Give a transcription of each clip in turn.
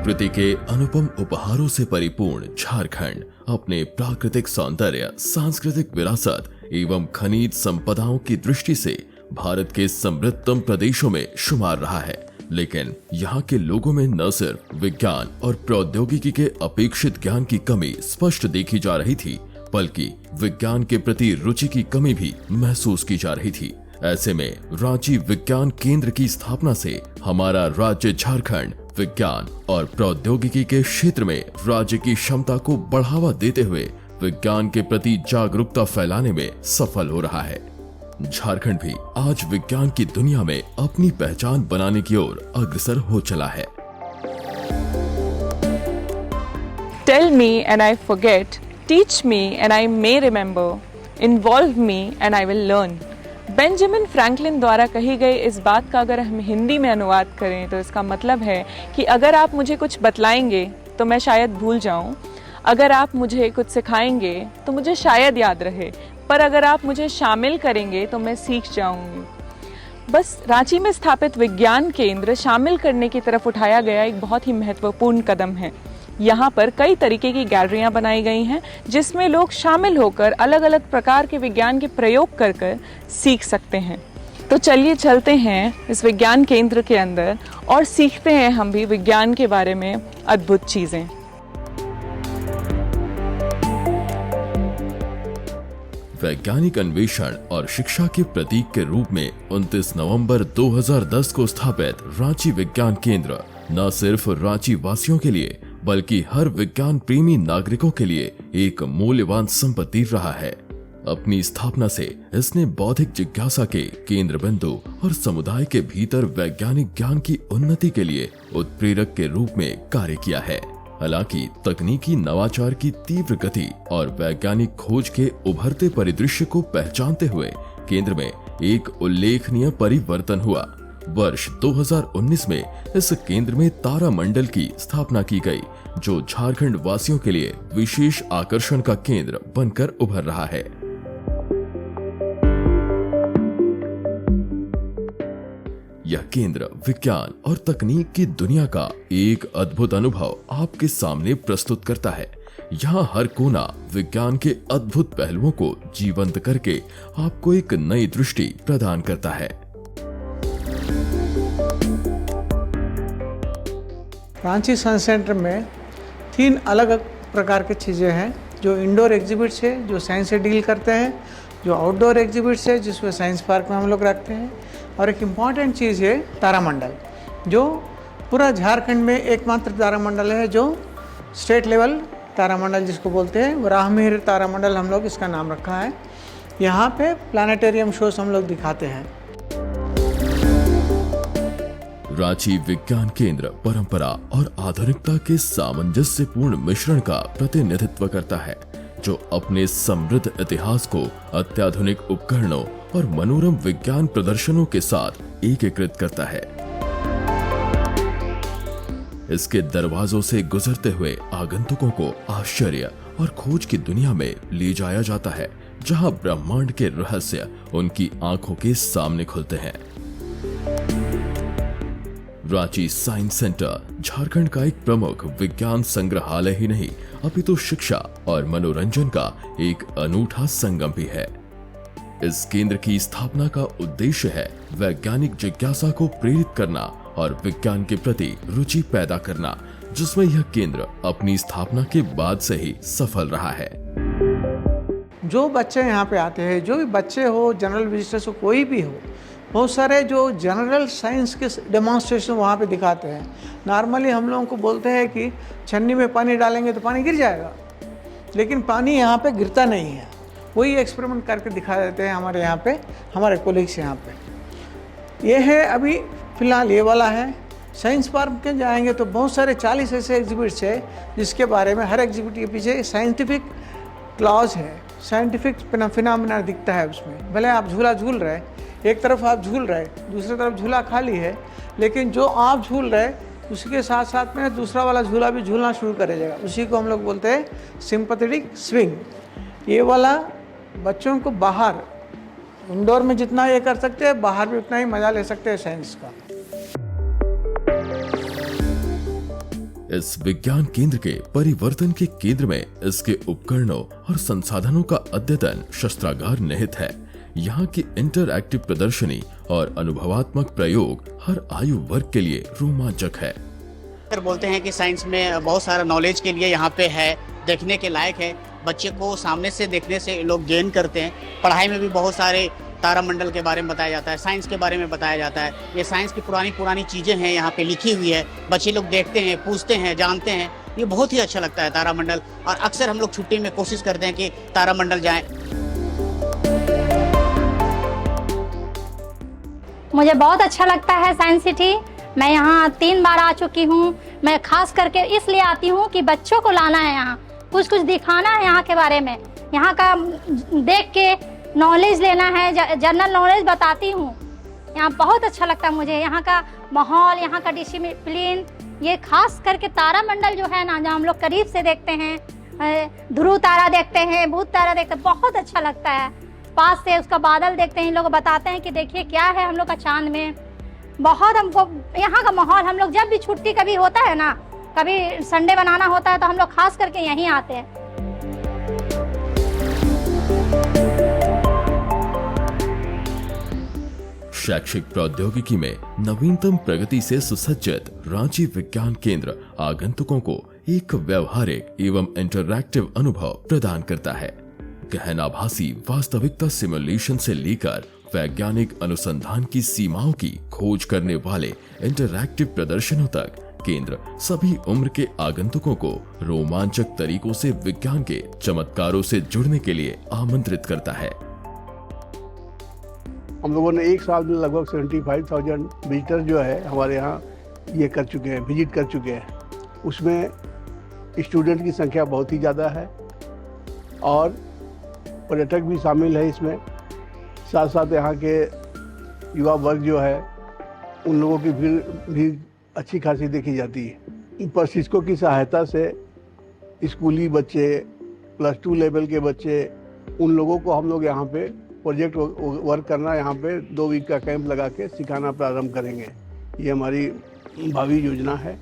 प्रकृति के अनुपम उपहारों से परिपूर्ण झारखंड अपने प्राकृतिक सौंदर्य, सांस्कृतिक विरासत एवं खनिज संपदाओं की दृष्टि से भारत के समृद्धतम प्रदेशों में शुमार रहा है। लेकिन यहाँ के लोगों में न सिर्फ विज्ञान और प्रौद्योगिकी के अपेक्षित ज्ञान की कमी स्पष्ट देखी जा रही थी, बल्कि विज्ञान के प्रति रुचि की कमी भी महसूस की जा रही थी। ऐसे में रांची विज्ञान केंद्र की स्थापना से हमारा राज्य झारखंड विज्ञान और प्रौद्योगिकी के क्षेत्र में राज्य की क्षमता को बढ़ावा देते हुए विज्ञान के प्रति जागरूकता फैलाने में सफल हो रहा है। झारखंड भी आज विज्ञान की दुनिया में अपनी पहचान बनाने की ओर अग्रसर हो चला है। Tell me and I forget, teach me and I may remember, involve me and I will learn। Benjamin Franklin द्वारा कही गई इस बात का अगर हम हिंदी में अनुवाद करें तो इसका मतलब है कि अगर आप मुझे कुछ बतलाएंगे तो मैं शायद भूल जाऊं, अगर आप मुझे कुछ सिखाएंगे तो मुझे शायद याद रहे, पर अगर आप मुझे शामिल करेंगे तो मैं सीख जाऊंगी। बस रांची में स्थापित विज्ञान केंद्र शामिल करने की तरफ उठाया गया एक बहुत ही महत्वपूर्ण कदम है। यहाँ पर कई तरीके की गैलरियाँ बनाई गई हैं जिसमें लोग शामिल होकर अलग अलग प्रकार के विज्ञान के प्रयोग कर कर सीख सकते हैं। तो चलिए चलते हैं इस विज्ञान केंद्र के अंदर और सीखते हैं हम भी विज्ञान के बारे में अद्भुत चीजें। वैज्ञानिक अन्वेषण और शिक्षा के प्रतीक के रूप में 29 नवंबर 2010 को स्थापित रांची विज्ञान केंद्र न सिर्फ रांची वासियों के लिए बल्कि हर विज्ञान प्रेमी नागरिकों के लिए एक मूल्यवान संपत्ति रहा है। अपनी स्थापना से इसने बौद्धिक जिज्ञासा के केंद्र बिंदु और समुदाय के भीतर वैज्ञानिक ज्ञान की उन्नति के लिए उत्प्रेरक के रूप में कार्य किया है। हालांकि तकनीकी नवाचार की तीव्र गति और वैज्ञानिक खोज के उभरते परिदृश्य को पहचानते हुए केंद्र में एक उल्लेखनीय परिवर्तन हुआ। वर्ष 2019 में इस केंद्र में तारामंडल की स्थापना की गई, जो झारखंड वासियों के लिए विशेष आकर्षण का केंद्र बनकर उभर रहा है। यह केंद्र विज्ञान और तकनीक की दुनिया का एक अद्भुत अनुभव आपके सामने प्रस्तुत करता है। यहाँ हर कोना विज्ञान के अद्भुत पहलुओं को जीवंत करके आपको एक नई दृष्टि प्रदान करता है। रांची साइंस सेंटर में 3 अलग अलग प्रकार की चीज़ें हैं, जो इंडोर एग्जिबिट्स है जो साइंस से डील करते हैं, जो आउटडोर एग्जिबिट्स है जिसमें साइंस पार्क में हम लोग रखते हैं, और एक इम्पॉर्टेंट चीज़ है तारामंडल, जो पूरा झारखंड में एकमात्र तारामंडल है जो स्टेट लेवल तारामंडल जिसको बोलते हैं, राहमीर तारामंडल हम लोग इसका नाम रखा है। यहाँ पे प्लानिटेरियम शोज हम लोग दिखाते हैं। रांची विज्ञान केंद्र परंपरा और आधुनिकता के सामंजस्यपूर्ण मिश्रण का प्रतिनिधित्व करता है, जो अपने समृद्ध इतिहास को अत्याधुनिक उपकरणों और मनोरम विज्ञान प्रदर्शनों के साथ एकीकृत करता है। इसके दरवाजों से गुजरते हुए आगंतुकों को आश्चर्य और खोज की दुनिया में ले जाया जाता है, जहां ब्रह्मांड के रहस्य उनकी आंखों के सामने खुलते हैं। रांची साइंस सेंटर झारखंड का एक प्रमुख विज्ञान संग्रहालय ही नहीं, अपितु शिक्षा और मनोरंजन का एक अनूठा संगम भी है। इस केंद्र की स्थापना का उद्देश्य है वैज्ञानिक जिज्ञासा को प्रेरित करना और विज्ञान के प्रति रुचि पैदा करना, जिसमें यह केंद्र अपनी स्थापना के बाद से ही सफल रहा है। जो बच्चे यहाँ पे आते हैं, जो भी बच्चे हो, जनरल विजिटर्स हो, कोई भी हो, बहुत सारे जो जनरल साइंस के डेमोन्स्ट्रेशन वहाँ पे दिखाते हैं। नॉर्मली हम लोगों को बोलते हैं कि छन्नी में पानी डालेंगे तो पानी गिर जाएगा, लेकिन पानी यहाँ पे गिरता नहीं है। वही एक्सपेरिमेंट करके दिखा देते हैं हमारे यहाँ पे, हमारे कोलीग्स यहाँ पे। ये है अभी फ़िलहाल ये वाला है। साइंस पार्क के जाएंगे तो बहुत सारे 40 ऐसे एग्जिबिट्स है जिसके बारे में हर एग्जिबिट के पीछे साइंटिफिक क्लॉज है, साइंटिफिक फिनोमिना दिखता है उसमें। भले आप झूला झूल रहे, एक तरफ आप झूल रहे, दूसरी तरफ झूला खाली है, लेकिन जो आप झूल रहे उसके साथ साथ में दूसरा वाला झूला भी झूलना शुरू कर देगा। उसी को हम लोग बोलते हैं सिंपैथेटिक स्विंग। ये वाला बच्चों को बाहर इंडोर में जितना ये कर सकते हैं, बाहर भी उतना ही मजा ले सकते हैं साइंस का। इस विज्ञान केंद्र के परिवर्तन के केंद्र में इसके उपकरणों और संसाधनों का अद्यतन शस्त्रागार निहित है। यहाँ की इंटरएक्टिव प्रदर्शनी और अनुभवात्मक प्रयोग हर आयु वर्ग के लिए रोमांचक है। बोलते हैं कि साइंस में बहुत सारा नॉलेज के लिए यहाँ पे है, देखने के लायक है। बच्चे को सामने से देखने से लोग गेन करते हैं। पढ़ाई में भी बहुत सारे तारामंडल के बारे में बताया जाता है, साइंस के बारे में बताया जाता है। ये साइंस की पुरानी चीज़ें हैं यहाँ पे लिखी हुई है, बच्चे लोग देखते हैं, पूछते हैं, जानते हैं। ये बहुत ही अच्छा लगता है तारामंडल, और अक्सर हम लोग छुट्टी में कोशिश करते हैं कि तारामंडल जाएं। मुझे बहुत अच्छा लगता है साइंस सिटी। मैं यहाँ 3 बार आ चुकी हूँ। मैं खास करके इसलिए आती हूँ कि बच्चों को लाना है, यहाँ कुछ दिखाना है यहाँ के बारे में, यहाँ का देख के नॉलेज लेना है, जनरल नॉलेज बताती हूँ। यहाँ बहुत अच्छा लगता है मुझे, यहाँ का माहौल, यहाँ का डिसिप्लिन। ये खास करके तारामंडल जो है ना, जहाँ हम लोग करीब से देखते हैं, ध्रुव तारा देखते हैं, भूत तारा देखते हैं, बहुत अच्छा लगता है। पास से उसका बादल देखते हैं, इन लोग बताते हैं कि देखिए क्या है हम लोग का चांद में। बहुत हमको यहाँ का माहौल, हम लोग जब भी छुट्टी कभी होता है ना, कभी संडे बनाना होता है, तो हम लोग खास करके यहीं आते हैं। शैक्षिक प्रौद्योगिकी में नवीनतम प्रगति से सुसज्जित रांची विज्ञान केंद्र आगंतुकों को एक व्यवहारिक एवं इंटरैक्टिव अनुभव प्रदान करता है। गहनाभासी वास्तविकता सिमुलेशन से लेकर वैज्ञानिक अनुसंधान की सीमाओं की खोज करने वाले इंटरैक्टिव प्रदर्शनों तक केंद्र सभी उम्र के आगंतुकों को रोमांचक तरीकों से विज्ञान के चमत्कारों से जुड़ने के लिए आमंत्रित करता है। हम लोगों ने एक साल में लगभग 75,000 विजिटर जो है हमारे यहाँ ये कर चुके हैं, विजिट कर चुके हैं। उसमें स्टूडेंट की संख्या बहुत ही ज़्यादा है और पर्यटक भी शामिल है इसमें। साथ साथ यहाँ के युवा वर्ग जो है उन लोगों की भीड़ भी अच्छी खासी देखी जाती है। प्रशिक्षकों की सहायता से स्कूली बच्चे, +2 लेवल के बच्चे, उन लोगों को हम लोग यहाँ पे प्रोजेक्ट वर्क करना, यहाँ पे 2 वीक का कैंप लगा के सिखाना प्रारंभ करेंगे। ये हमारी भावी योजना है।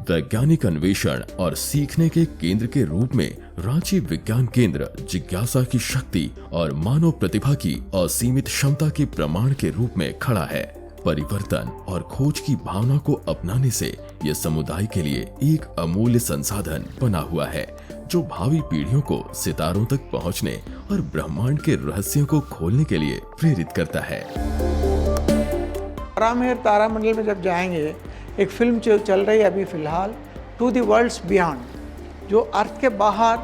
वैज्ञानिक अन्वेषण और सीखने के केंद्र के रूप में रांची विज्ञान केंद्र जिज्ञासा की शक्ति और मानव प्रतिभा की असीमित क्षमता के प्रमाण के रूप में खड़ा है। परिवर्तन और खोज की भावना को अपनाने से यह समुदाय के लिए एक अमूल्य संसाधन बना हुआ है, जो भावी पीढ़ियों को सितारों तक पहुंचने और ब्रह्मांड के रहस्यों को खोलने के लिए प्रेरित करता है। तारामंडल में जब जाएंगे, एक फिल्म जो चल रही है अभी फिलहाल, टू द वर्ल्ड्स बियॉन्ड, जो अर्थ के बाहर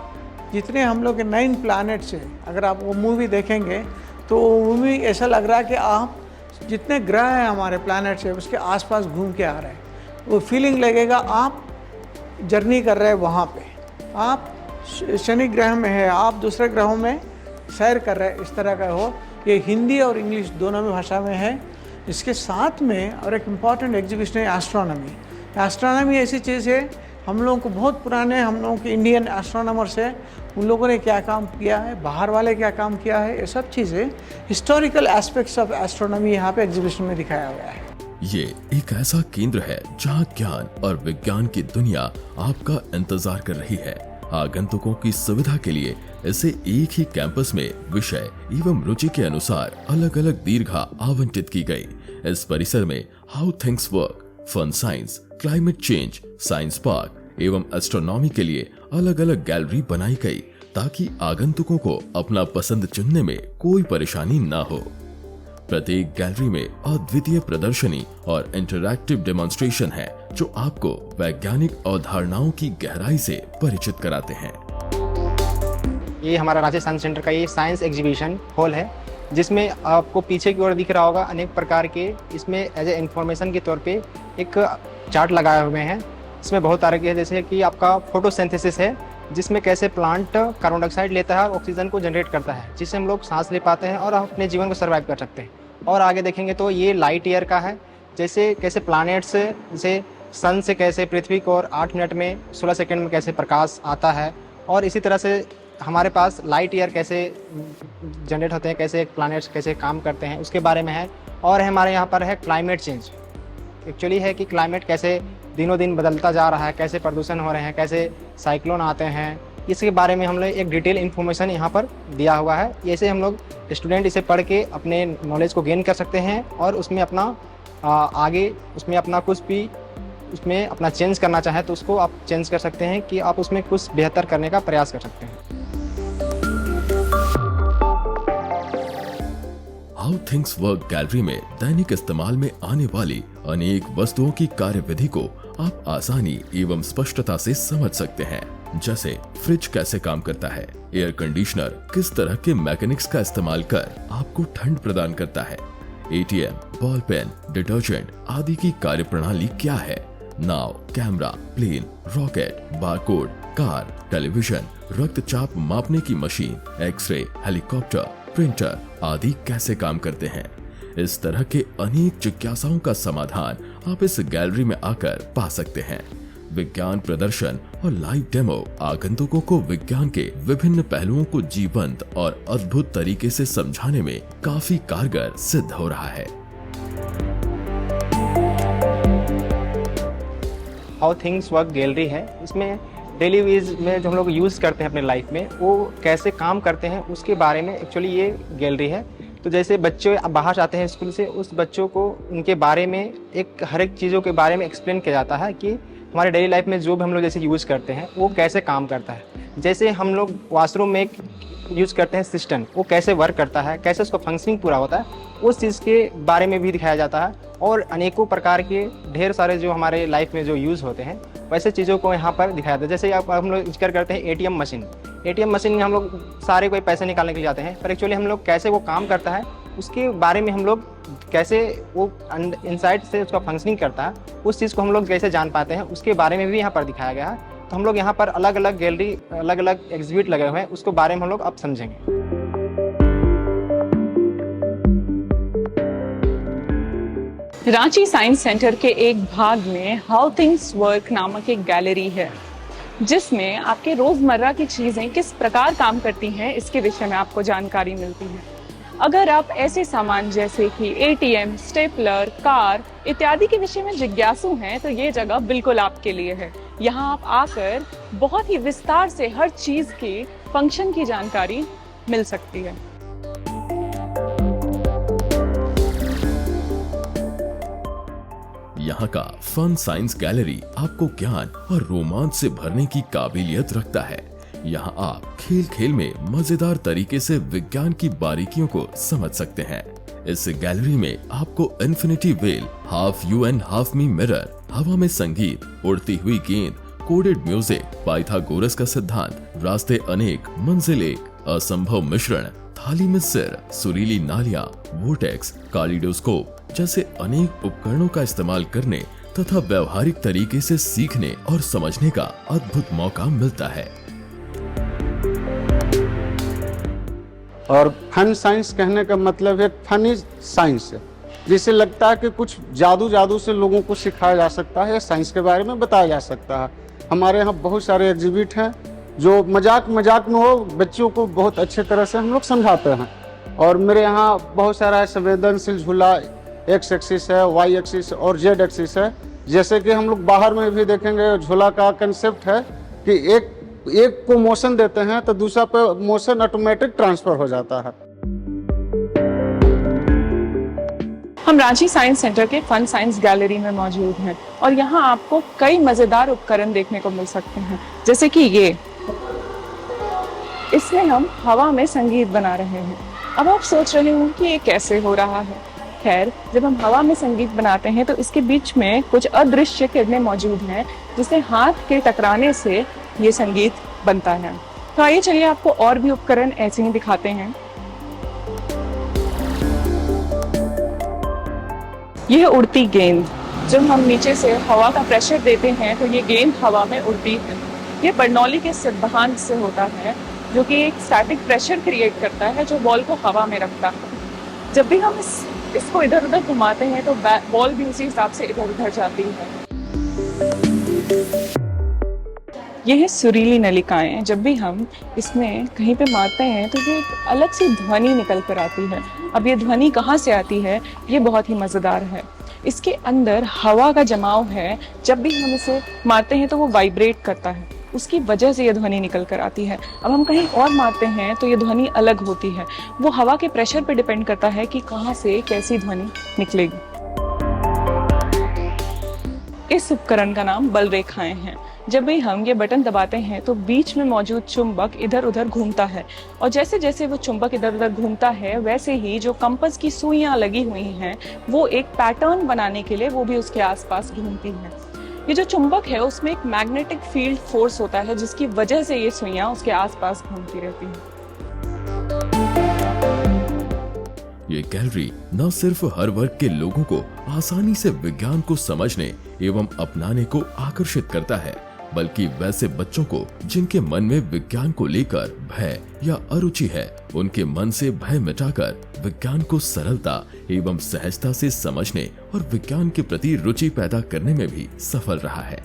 जितने हम लोग के 9 प्लैनेट्स हैं, अगर आप वो मूवी देखेंगे तो वो मूवी ऐसा लग रहा है कि आप जितने ग्रह हैं हमारे प्लैनेट्स हैं उसके आसपास घूम के आ रहे हैं। वो फीलिंग लगेगा आप जर्नी कर रहे हैं वहाँ पे, आप शनि ग्रह में है, आप दूसरे ग्रहों में सैर कर रहे हैं, इस तरह का हो। ये हिंदी और इंग्लिश दोनों में भाषा में है। इसके साथ में और एक इम्पॉर्टेंट एग्जीबिशन है एस्ट्रोनॉमी। एस्ट्रोनॉमी ऐसी चीज़ है, हम लोगों को बहुत पुराने, हम लोगों के इंडियन एस्ट्रोनॉमर्स है, उन लोगों ने क्या काम किया है, बाहर वाले क्या काम किया है, ये सब चीज़ें हिस्टोरिकल एस्पेक्ट्स ऑफ एस्ट्रोनॉमी यहाँ पे एग्जीबिशन में दिखाया गया है। ये एक ऐसा केंद्र है जहाँ ज्ञान और विज्ञान की दुनिया आपका इंतजार कर रही है। आगंतुकों की सुविधा के लिए इसे एक ही कैंपस में विषय एवं रुचि के अनुसार अलग अलग दीर्घा आवंटित की गई। इस परिसर में how things work, fun science, climate change, science park एवं एस्ट्रोनॉमी के लिए अलग अलग गैलरी बनाई गई, ताकि आगंतुकों को अपना पसंद चुनने में कोई परेशानी न हो। प्रत्येक गैलरी में अद्वितीय प्रदर्शनी और इंटरैक्टिव डेमोन्स्ट्रेशन है, जो आपको वैज्ञानिक अवधारणाओं की गहराई से परिचित कराते हैं। ये हमारा रांची साइंस सेंटर का ये साइंस एग्जीबिशन हॉल है, जिसमें आपको पीछे की ओर दिख रहा होगा अनेक प्रकार के, इसमें एज ए इंफॉर्मेशन के तौर पे एक चार्ट लगाए हुए हैं। इसमें बहुत तरह के, जैसे कि आपका फोटोसिंथेसिस है, जिसमें कैसे प्लांट कार्बन डाइऑक्साइड लेता है और ऑक्सीजन को जनरेट करता है, जिससे हम लोग सांस ले पाते हैं और अपने जीवन को सर्वाइव कर सकते हैं। और आगे देखेंगे तो ये लाइट ईयर का है, जैसे कैसे प्लैनेट्स, जैसे सन से कैसे पृथ्वी को और 8 मिनट में 16 सेकंड में कैसे प्रकाश आता है, और इसी तरह से हमारे पास लाइट ईयर कैसे जनरेट होते हैं, कैसे प्लैनेट्स कैसे काम करते हैं, उसके बारे में है। और हमारे यहाँ पर है क्लाइमेट चेंज, एक्चुअली है कि क्लाइमेट कैसे दिनों दिन बदलता जा रहा है, कैसे प्रदूषण हो रहे हैं, कैसे साइक्लोन आते हैं, इसके बारे में हम लोग एक डिटेल इन्फॉर्मेशन यहाँ पर दिया हुआ है। ऐसे हम लोग स्टूडेंट इसे पढ़ के अपने नॉलेज को गेन कर सकते हैं और उसमें अपना आगे उसमें अपना कुछ भी उसमें अपना चेंज करना चाहें तो उसको आप चेंज कर सकते हैं कि आप उसमें कुछ बेहतर करने का प्रयास कर सकते हैं। हाउ थिंग्स वर्क गैलरी में दैनिक इस्तेमाल में आने वाली अनेक वस्तुओं की कार्यविधि को आप आसानी एवं स्पष्टता से समझ सकते हैं। जैसे फ्रिज कैसे काम करता है, एयर कंडीशनर किस तरह के मैकेनिक्स का इस्तेमाल कर आपको ठंड प्रदान करता है, एटीएम, बॉल पेन, डिटर्जेंट आदि की कार्यप्रणाली क्या है, नाव, camera, plane, rocket, barcode, car, television, रक्तचाप मापने की मशीन, एक्सरे, हेलीकॉप्टर, प्रिंटर आदि कैसे काम करते हैं। इस तरह के अनेक जिज्ञासाओं का समाधान आप इस गैलरी में आकर पा सकते हैं। विज्ञान प्रदर्शन और लाइव डेमो आगंतुकों को विज्ञान के विभिन्न पहलुओं को जीवंत और अद्भुत तरीके से समझाने में काफी कारगर सिद्ध हो रहा है। हाउ थिंग्स वर्क गैलरी है, इसमें डेली यूज में जो हम लोग यूज़ करते हैं अपने लाइफ में वो कैसे काम करते हैं उसके बारे में एक्चुअली ये गैलरी है। तो जैसे बच्चे बाहर आते हैं स्कूल से, उस बच्चों को उनके बारे में हर एक चीज़ों के बारे में एक्सप्लेन किया जाता है कि हमारे डेली लाइफ में जो भी हम लोग जैसे यूज़ करते हैं वो कैसे काम करता है। जैसे हम लोग वॉशरूम में यूज़ करते हैं सिस्टम, वो कैसे वर्क करता है, कैसे उसका फंक्शनिंग पूरा होता है, उस चीज़ के बारे में भी दिखाया जाता है। और अनेकों प्रकार के ढेर सारे जो हमारे लाइफ में जो यूज़ होते हैं वैसे चीज़ों को यहाँ पर दिखाया जाता है। जैसे आप हम लोग जिक्र करते हैं एटीएम मशीन में हम लोग सारे कोई पैसे निकालने के लिए जाते हैं, पर एक्चुअली हम लोग कैसे वो काम करता है उसके बारे में हम लोग कैसे वो इनसाइड से उसका फंक्शनिंग करता है, उस चीज़ को हम लोग कैसे जान पाते हैं उसके बारे में भी यहाँ पर दिखाया गया है। तो हम लोग यहाँ पर अलग अलग गैलरी, अलग अलग एग्जिबिट लगे हुए हैं, उसको बारे में हम लोग अब समझेंगे। रांची साइंस सेंटर के एक भाग में हाउ थिंग्स वर्क नामक एक गैलरी है, जिसमें आपके रोजमर्रा की चीजें किस प्रकार काम करती हैं इसके विषय में आपको जानकारी मिलती है। अगर आप ऐसे सामान जैसे कि एटीएम, स्टेपलर, कार इत्यादि के विषय में जिज्ञासु हैं तो ये जगह बिल्कुल आपके लिए है। यहाँ आप आकर बहुत ही विस्तार से हर चीज के फंक्शन की जानकारी मिल सकती है। यहाँ का फन साइंस गैलरी आपको ज्ञान और रोमांच से भरने की काबिलियत रखता है। यहाँ आप खेल खेल में मजेदार तरीके से विज्ञान की बारीकियों को समझ सकते हैं। इस गैलरी में आपको infinity well, half you and half me mirror, हवा में संगीत, उड़ती हुई गेंद, कोडेड म्यूजिक, पाइथागोरस का सिद्धांत, रास्ते अनेक मंजिल एक, असंभव मिश्रण, थाली में सिर, सुरीली नालियां, वोटेक्स, कालिडोस्कोप जैसे अनेक उपकरणों का इस्तेमाल करने तथा व्यवहारिक तरीके से सीखने और समझने का अद्भुत मौका मिलता है। और फन साइंस कहने का मतलब है फनी साइंस है, जिसे लगता है कि कुछ जादू से लोगों को सिखाया जा सकता है या साइंस के बारे में बताया जा सकता है। हमारे यहाँ बहुत सारे एग्जिबिट हैं जो मजाक में हो, बच्चों को बहुत अच्छे तरह से हम लोग समझाते हैं। और मेरे यहाँ बहुत सारा संवेदनशील झूला, एक्स एक्सिस है, वाई एक्सिस और जेड एक्सिस है। जैसे कि हम लोग बाहर में भी देखेंगे, झूला का कंसेप्ट है कि एक को मोशन देते हैं तो दूसरा पे मोशन ऑटोमेटिक ट्रांसफर हो जाता है। हम रांची साइंस सेंटर के फन साइंस गैलरी में मौजूद हैं और यहाँ आपको कई मजेदार उपकरण देखने को मिल सकते हैं। जैसे कि ये, इसमें हम हवा में संगीत बना रहे हैं। अब आप सोच रहे हो कि ये कैसे हो रहा है। खैर, जब हम हवा में संगीत बनाते हैं तो इसके बीच में कुछ अदृश्य किरणें मौजूद हैं, जिससे हाथ के टकराने से ये संगीत बनता है। तो आइए चलिए आपको और भी उपकरण ऐसे ही दिखाते हैं। यह उड़ती गेंद, जब हम नीचे से हवा का प्रेशर देते हैं तो ये गेंद हवा में उड़ती है। ये बर्नौली के सिद्धांत से होता है, जो कि एक स्टैटिक प्रेशर क्रिएट करता है जो बॉल को हवा में रखता है। जब भी हम इसको इधर उधर घुमाते हैं तो बॉल भी उसी हिसाब से इधर उधर जाती है। यह है सुरीली नलिकाएं। जब भी हम इसमें कहीं पे मारते हैं तो ये एक अलग सी ध्वनि निकल कर आती है। अब ये ध्वनि कहाँ से आती है, ये बहुत ही मज़ेदार है। इसके अंदर हवा का जमाव है, जब भी हम इसे मारते हैं तो वो वाइब्रेट करता है, उसकी वजह से ये ध्वनि निकल कर आती है। अब हम कहीं और मारते हैं तो ये ध्वनि अलग होती है। वो हवा के प्रेशर पे डिपेंड करता है कि कहाँ से कैसी ध्वनि निकलेगी। इस उपकरण का नाम बल रेखाएं हैं। जब भी हम ये बटन दबाते हैं तो बीच में मौजूद चुंबक इधर उधर घूमता है, और जैसे जैसे वो चुंबक इधर उधर घूमता है वैसे ही जो कंपास की सुइयां लगी हुई हैं वो एक पैटर्न बनाने के लिए वो भी उसके आसपास घूमती हैं। ये जो चुंबक है उसमें एक मैग्नेटिक फील्ड फोर्स होता है जिसकी वजह से ये सुइयां उसके आसपास घूमती रहती हैं। ये गैलरी न सिर्फ हर वर्ग के लोगों को आसानी से विज्ञान को समझने एवं अपनाने को आकर्षित करता है, बल्कि वैसे बच्चों को जिनके मन में विज्ञान को लेकर भय या अरुचि है, उनके मन से भय मिटाकर विज्ञान को सरलता एवं सहजता से समझने और विज्ञान के प्रति रुचि पैदा करने में भी सफल रहा है।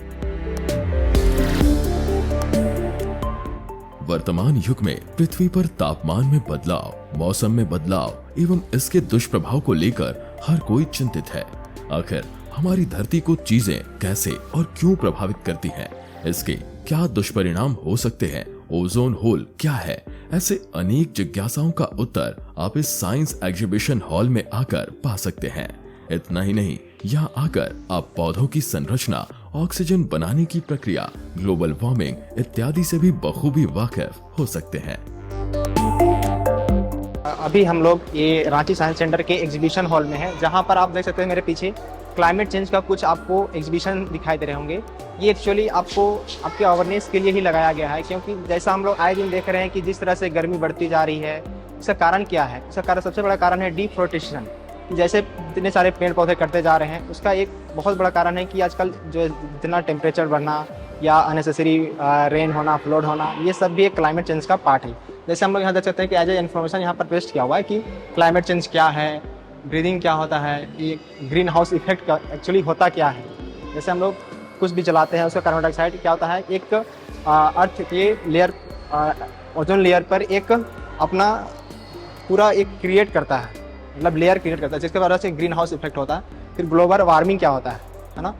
वर्तमान युग में पृथ्वी पर तापमान में बदलाव, मौसम में बदलाव एवं इसके दुष्प्रभाव को लेकर हर कोई चिंतित है। आखिर हमारी धरती को चीजें कैसे और क्यों प्रभावित करती हैं? इसके क्या दुष्परिणाम हो सकते हैं? ओजोन होल क्या है? ऐसे अनेक जिज्ञासाओं का उत्तर आप इस साइंस एग्जीबिशन हॉल में आकर पा सकते हैं। इतना ही नहीं, यहाँ आकर आप पौधों की संरचना, ऑक्सीजन बनाने की प्रक्रिया, ग्लोबल वार्मिंग इत्यादि से भी बखूबी वाकिफ हो सकते हैं। अभी हम लोग ये रांची साइंस सेंटर के एग्जीबिशन हॉल में हैं, जहाँ पर आप देख सकते हैं मेरे पीछे क्लाइमेट चेंज का कुछ आपको एग्जीबिशन दिखाई दे रहे होंगे। ये एक्चुअली आपको आपके अवेयरनेस के लिए ही लगाया गया है, क्योंकि जैसा हम लोग आए दिन देख रहे हैं कि जिस तरह से गर्मी बढ़ती जा रही है, इसका कारण क्या है? इसका कारण, सबसे बड़ा कारण है डिफोरेस्टेशन। जैसे इतने सारे पेड़ पौधे कटते जा रहे हैं, उसका एक बहुत बड़ा कारण है कि आजकल जो जितना टेम्परेचर बढ़ना या अननेसेसरी रेन होना, फ्लड होना, ये सब भी एक क्लाइमेट चेंज का पार्ट है। जैसे हम लोग यहाँ देख सकते हैं कि एज ए इन्फॉर्मेशन यहाँ पर पेस्ट किया हुआ है कि क्लाइमेट चेंज क्या है, ब्रीदिंग क्या होता है, ये ग्रीन हाउस इफेक्ट का एक्चुअली होता क्या है। जैसे हम लोग कुछ भी जलाते हैं उसका कार्बन डाइऑक्साइड क्या होता है, एक अर्थ के लेयर, ओजोन लेयर पर एक अपना पूरा एक क्रिएट करता है, मतलब लेयर क्रिएट करता है, जिसके वजह से ग्रीन हाउस इफेक्ट होता है। फिर ग्लोबल वार्मिंग क्या होता है ना।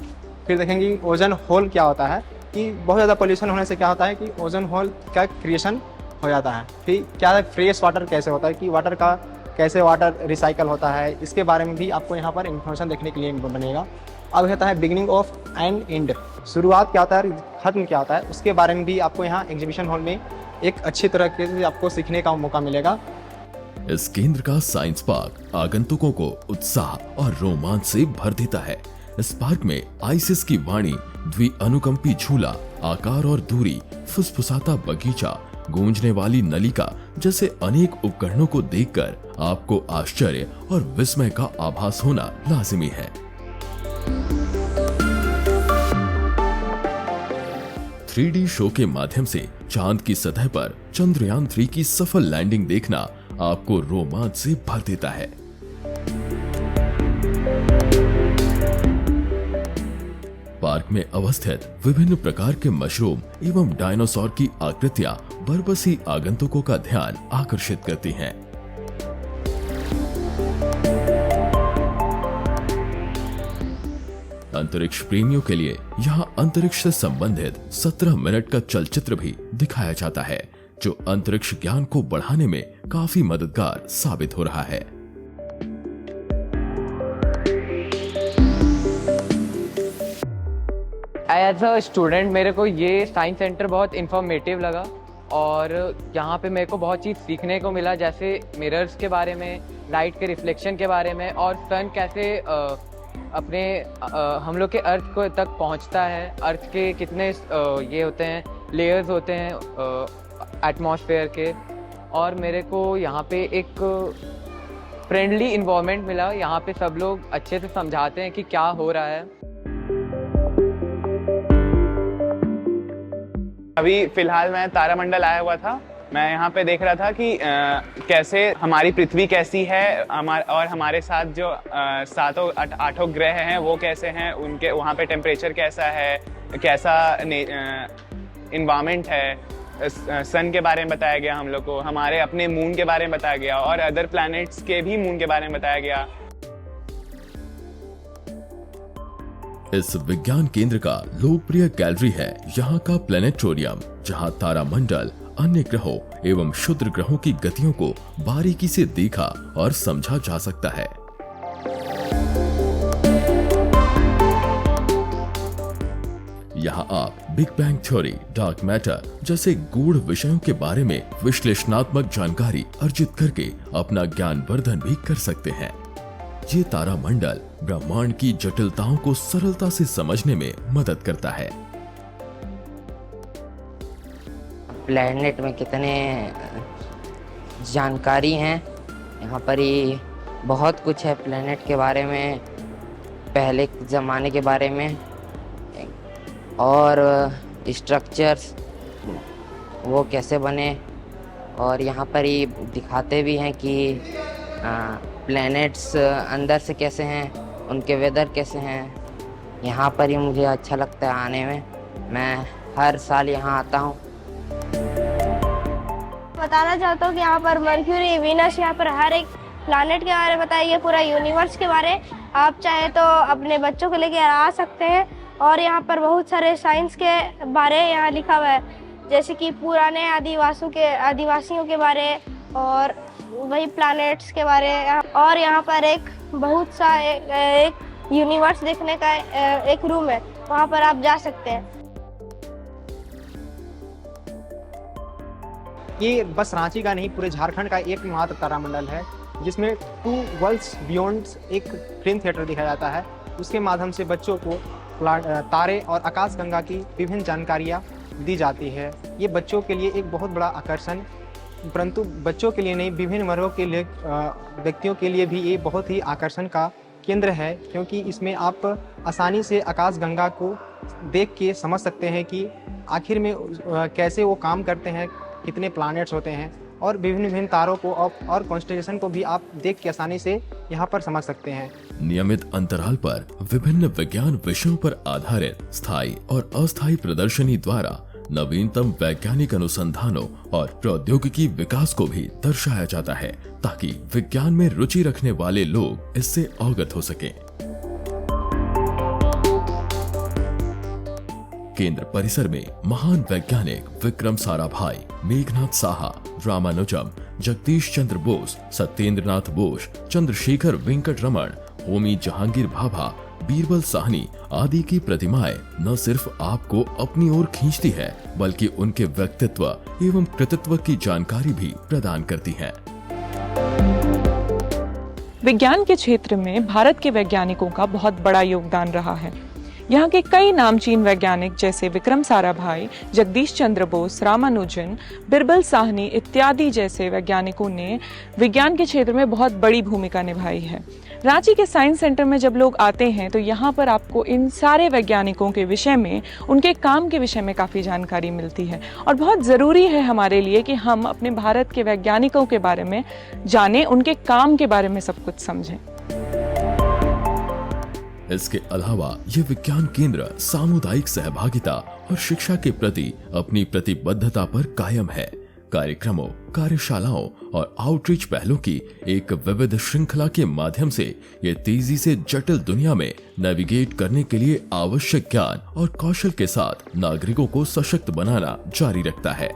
फिर देखेंगे ओजोन होल क्या होता है, कि बहुत ज़्यादा पोल्यूशन होने से क्या होता है कि ओजोन होल का क्रिएशन हो जाता है। फिर क्या फ्रेश वाटर कैसे होता है, कि वाटर का कैसे वाटर रिसाइकल होता है, इसके बारे में भी आपको यहाँ पर इन्फॉर्मेशन देखने के लिए बनेगा। अब कहता है बिगिनिंग ऑफ एंड एंड, शुरुआत क्या होता है, खत्म क्या होता है, उसके बारे में भी आपको यहाँ एग्जीबिशन हॉल में एक अच्छी तरह से आपको सीखने का मौका मिलेगा। इस केंद्र का साइंस पार्क आगंतुकों को उत्साह और रोमांच से भर देता है। इस पार्क में आइसिस की वाणी, द्विअनुकंपी झूला, आकार और दूरी, फुसफुसाता बगीचा, गूंजने वाली नलिका जैसे अनेक उपकरणों को देखकर आपको आश्चर्य और विस्मय का आभास होना लाजिमी है। 3D शो के माध्यम से चांद की सतह पर चंद्रयान 3 की सफल लैंडिंग देखना आपको रोमांच से भर देता है। पार्क में अवस्थित विभिन्न प्रकार के मशरूम एवं डायनासोर की आकृतियां बरबसी आगंतुकों का ध्यान आकर्षित करती हैं। अंतरिक्ष प्रेमियों के लिए यहाँ अंतरिक्ष से संबंधित 17 मिनट का चलचित्र भी दिखाया जाता है, जो अंतरिक्ष ज्ञान को बढ़ाने में काफी मददगार साबित हो रहा है। एज अ स्टूडेंट मेरे को ये साइंस सेंटर बहुत इंफॉर्मेटिव लगा, और यहाँ पे मेरे को बहुत चीज़ सीखने को मिला, जैसे मिरर्स के बारे में, लाइट के रिफ्लेक्शन के बारे में, और सन कैसे अपने हम लोग के अर्थ को तक पहुँचता है, अर्थ के कितने ये होते हैं, लेयर्स होते हैं एटमॉस्फेयर के। और मेरे को यहाँ पे एक फ्रेंडली इन्वायरमेंट मिला, यहाँ पे सब लोग अच्छे से समझाते हैं कि क्या हो रहा है। अभी फिलहाल मैं तारामंडल आया हुआ था। मैं यहाँ पे देख रहा था कि कैसे हमारी पृथ्वी कैसी है, और हमारे साथ जो 7-8 ग्रह हैं वो कैसे हैं, उनके वहाँ पे टेम्परेचर कैसा है, कैसा इन्वायरमेंट है। सन के बारे में बताया गया हम लोग को, हमारे अपने मून के बारे में बताया गया, और अदर प्लैनेट्स के भी मून के बारे में बताया गया। इस विज्ञान केंद्र का लोकप्रिय गैलरी है यहाँ का प्लेनेटोरियम, जहाँ तारामंडल, अन्य ग्रहों एवं क्षुद्र ग्रहों की गतियों को बारीकी से देखा और समझा जा सकता है। यहाँ आप big bang theory, dark matter जैसे गूढ़ विषयों के बारे में विश्लेषणात्मक जानकारी अर्जित करके अपना ज्ञानवर्धन भी कर सकते हैं। ये तारामंडल ब्रह्मांड की जटिलताओं को सरलता से समझने में मदद करता है। प्लैनेट में कितने जानकारी हैं, यहाँ पर ही बहुत कुछ है प्लैनेट के बारे में, पहले ज़माने के बारे में, और स्ट्रक्चर्स वो कैसे बने, और यहाँ पर ही दिखाते भी हैं कि प्लैनेट्स अंदर से कैसे हैं, उनके वेदर कैसे हैं। यहाँ पर ही मुझे अच्छा लगता है आने में, मैं हर साल यहाँ आता हूँ। बताना चाहता हूँ कि यहाँ पर मर्क्यूरी, वीनस, यहाँ पर हर एक प्लैनेट के बारे में बताइए, पूरा यूनिवर्स के बारे आप चाहे तो अपने बच्चों को लेकर आ सकते हैं। और यहाँ पर बहुत सारे साइंस के बारे यहाँ लिखा हुआ है, जैसे कि पुराने आदिवासियों के बारे और वही प्लैनेट्स के बारे। और यहाँ पर एक बहुत सा एक यूनिवर्स देखने का एक रूम है, वहाँ पर आप जा सकते हैं। ये बस रांची का नहीं, पूरे झारखंड का एकमात्र तारामंडल है जिसमें 2 वर्ल्ड्स बियॉन्ड एक फिल्म थिएटर दिखाया जाता है। उसके माध्यम से बच्चों को तारे और आकाशगंगा की विभिन्न जानकारियाँ दी जाती है। ये बच्चों के लिए एक बहुत बड़ा आकर्षण, परंतु बच्चों के लिए नहीं, विभिन्न वर्गों के लिए, व्यक्तियों के लिए भी ये बहुत ही आकर्षण का केंद्र है, क्योंकि इसमें आप आसानी से आकाशगंगा को देख के समझ सकते हैं कि आखिर में कैसे वो काम करते हैं, कितने प्लैनेट्स होते हैं, और विभिन्न तारों को और कॉन्स्टेलेशन को भी आप देख के आसानी से यहाँ पर समझ सकते हैं। नियमित अंतराल पर विभिन्न विज्ञान विषयों पर आधारित स्थायी और अस्थायी प्रदर्शनी द्वारा नवीनतम वैज्ञानिक अनुसंधानों और प्रौद्योगिकी विकास को भी दर्शाया जाता है, ताकि विज्ञान में रुचि रखने वाले लोग इससे अवगत हो सकें। केंद्र परिसर में महान वैज्ञानिक विक्रम साराभाई, मेघनाथ साहा, रामानुजम, जगदीश चंद्र बोस, सत्येंद्रनाथ बोस, चंद्रशेखर वेंकट रमण, होमी जहांगीर भाभा, बीरबल साहनी आदि की प्रतिमाएं न सिर्फ आपको अपनी ओर खींचती है, बल्कि उनके व्यक्तित्व एवं कृतित्व की जानकारी भी प्रदान करती हैं। विज्ञान के क्षेत्र में भारत के वैज्ञानिकों का बहुत बड़ा योगदान रहा है। यहाँ के कई नामचीन वैज्ञानिक जैसे विक्रम साराभाई, जगदीश चंद्र बोस, रामानुजन, बिरबल साहनी इत्यादि जैसे वैज्ञानिकों ने विज्ञान के क्षेत्र में बहुत बड़ी भूमिका निभाई है। रांची के साइंस सेंटर में जब लोग आते हैं तो यहाँ पर आपको इन सारे वैज्ञानिकों के विषय में, उनके काम के विषय में काफ़ी जानकारी मिलती है, और बहुत ज़रूरी है हमारे लिए कि हम अपने भारत के वैज्ञानिकों के बारे में जानें, उनके काम के बारे में सब कुछ समझें। इसके अलावा ये विज्ञान केंद्र सामुदायिक सहभागिता और शिक्षा के प्रति अपनी प्रतिबद्धता पर कायम है। कार्यक्रमों, कार्यशालाओं और आउटरीच पहलों की एक विविध श्रृंखला के माध्यम से ये तेजी से जटिल दुनिया में नेविगेट करने के लिए आवश्यक ज्ञान और कौशल के साथ नागरिकों को सशक्त बनाना जारी रखता है।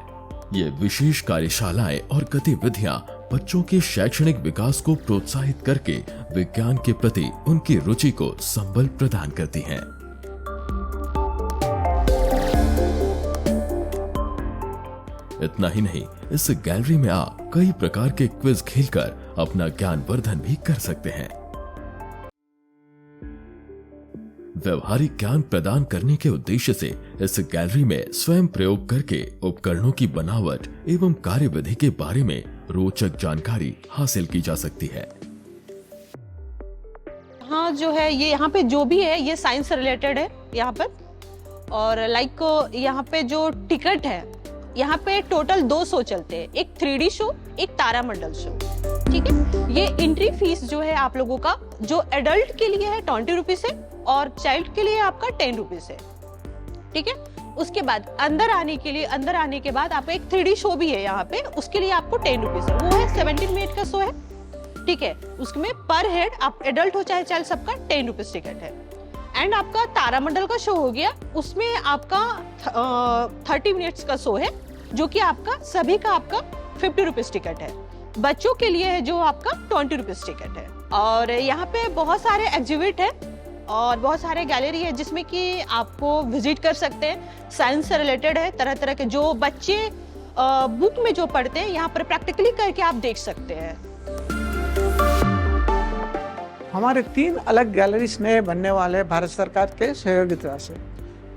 ये विशेष कार्यशालाएं और गतिविधियां बच्चों के शैक्षणिक विकास को प्रोत्साहित करके विज्ञान के प्रति उनकी रुचि को संबल प्रदान करती हैं। इतना ही नहीं, इस गैलरी में आप कई प्रकार के क्विज खेलकर अपना ज्ञानवर्धन भी कर सकते हैं। व्यवहारिक ज्ञान प्रदान करने के उद्देश्य से इस गैलरी में स्वयं प्रयोग करके उपकरणों की बनावट एवं कार्यविधि के बारे में रोचक जानकारी हासिल की जा सकती है। हाँ, जो है ये यहाँ पे जो भी है ये साइंस से रिलेटेड है यहाँ पर। और लाइक यहाँ पे जो टिकट है, यहाँ पे टोटल 2 शो चलते हैं, एक 3D शो, एक तारामंडल शो। ठीक है, ये एंट्री फीस जो है आप लोगों का, जो एडल्ट के लिए है 20 रुपीज है और चाइल्ड के लिए आपका 10 रुपीज है। ठीक है, उसके बाद अंदर आने के बाद आपको एक 3D शो भी है यहाँ पे, उसके लिए आपको 10 रुपीज है, वो है 17 मिनट का शो है। ठीक है, उसमें पर हेड आप एडल्ट हो चाहे चाइल्ड सबका 10 रुपीज टिकट है। एंड आपका तारामंडल का शो हो गया, उसमें आपका 30 मिनट्स का शो है, जो कि आपका सभी का आपका 50 रुपीज टिकट है। बच्चों के लिए है जो आपका 20 रुपीज टिकट है। और यहाँ पे बहुत सारे एग्जिबिट है और बहुत सारे गैलरी है जिसमें कि आपको विजिट कर सकते हैं। साइंस से रिलेटेड है, तरह तरह के जो बच्चे बुक में जो पढ़ते हैं यहाँ पर प्रैक्टिकली करके आप देख सकते हैं। हमारे 3 अलग गैलरीज नए बनने वाले हैं भारत सरकार के सहयोगिता से।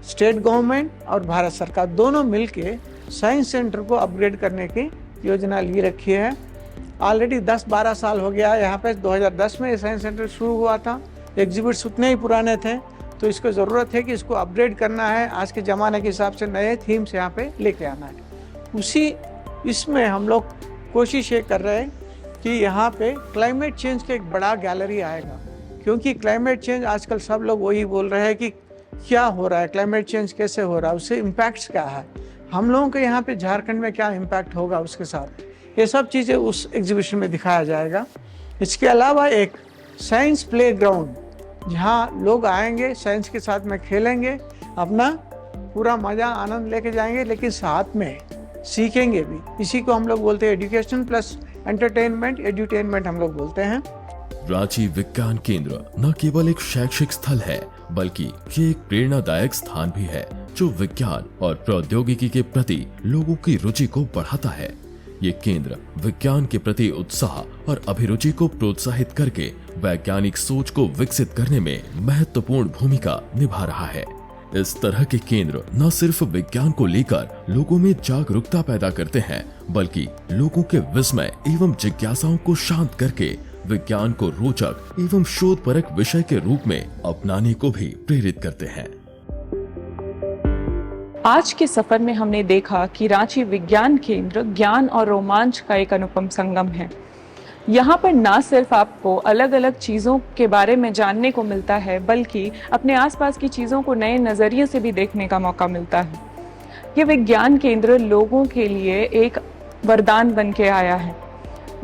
स्टेट गवर्नमेंट और भारत सरकार दोनों मिलके साइंस सेंटर को अपग्रेड करने की योजना ली रखी है। ऑलरेडी 10-12 साल हो गया यहाँ पे। 2010 में ये साइंस सेंटर शुरू हुआ था। एग्जिबिट्स उतने ही पुराने थे, तो इसको ज़रूरत है कि इसको अपग्रेड करना है, आज के ज़माने के हिसाब से नए थीम्स यहाँ पे लेके आना है। इसमें हम लोग कोशिश ये कर रहे हैं कि यहाँ पे क्लाइमेट चेंज का एक बड़ा गैलरी आएगा, क्योंकि क्लाइमेट चेंज आजकल सब लोग वही बोल रहे हैं कि क्या हो रहा है, क्लाइमेट चेंज कैसे हो रहा है, उससे इम्पैक्ट्स क्या है, हम लोगों के यहाँ पे झारखंड में क्या इम्पैक्ट होगा उसके साथ, ये सब चीज़ें उस एग्जीबिशन में दिखाया जाएगा। इसके अलावा एक साइंस प्ले ग्राउंड, जहाँ लोग आएंगे, साइंस के साथ में खेलेंगे, अपना पूरा मज़ा आनंद लेके जाएंगे, लेकिन साथ में सीखेंगे भी। इसी को हम लोग बोलते हैं एजुकेशन प्लस एंटरटेनमेंट, एड्यूटेनमेंट हम लोग बोलते हैं। रांची विज्ञान केंद्र न केवल एक शैक्षिक स्थल है, बल्कि ये एक प्रेरणादायक स्थान भी है जो विज्ञान और प्रौद्योगिकी के प्रति लोगों की रुचि को बढ़ाता है। ये केंद्र विज्ञान के प्रति उत्साह और अभिरुचि को प्रोत्साहित करके वैज्ञानिक सोच को विकसित करने में महत्वपूर्ण भूमिका निभा रहा है। इस तरह के केंद्र न सिर्फ विज्ञान को लेकर लोगों में जागरूकता पैदा करते हैं, बल्कि लोगों के विस्मय एवं जिज्ञासाओं को शांत करके विज्ञान को रोचक एवं शोधपरक विषय के रूप में अपनाने को भी प्रेरित करते हैं। आज के सफर में हमने देखा कि रांची विज्ञान केंद्र ज्ञान और रोमांच का एक अनुपम संगम है। यहाँ पर ना सिर्फ आपको अलग अलग चीज़ों के बारे में जानने को मिलता है, बल्कि अपने आसपास की चीज़ों को नए नज़रिए से भी देखने का मौका मिलता है। ये विज्ञान केंद्र लोगों के लिए एक वरदान बन के आया है।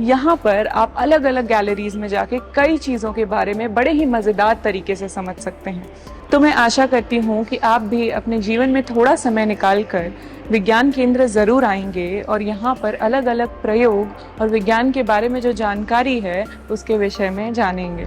यहाँ पर आप अलग अलग गैलरीज में जाके कई चीज़ों के बारे में बड़े ही मज़ेदार तरीके से समझ सकते हैं। तो मैं आशा करती हूँ कि आप भी अपने जीवन में थोड़ा समय निकाल कर विज्ञान केंद्र ज़रूर आएंगे और यहाँ पर अलग अलग प्रयोग और विज्ञान के बारे में जो जानकारी है उसके विषय में जानेंगे।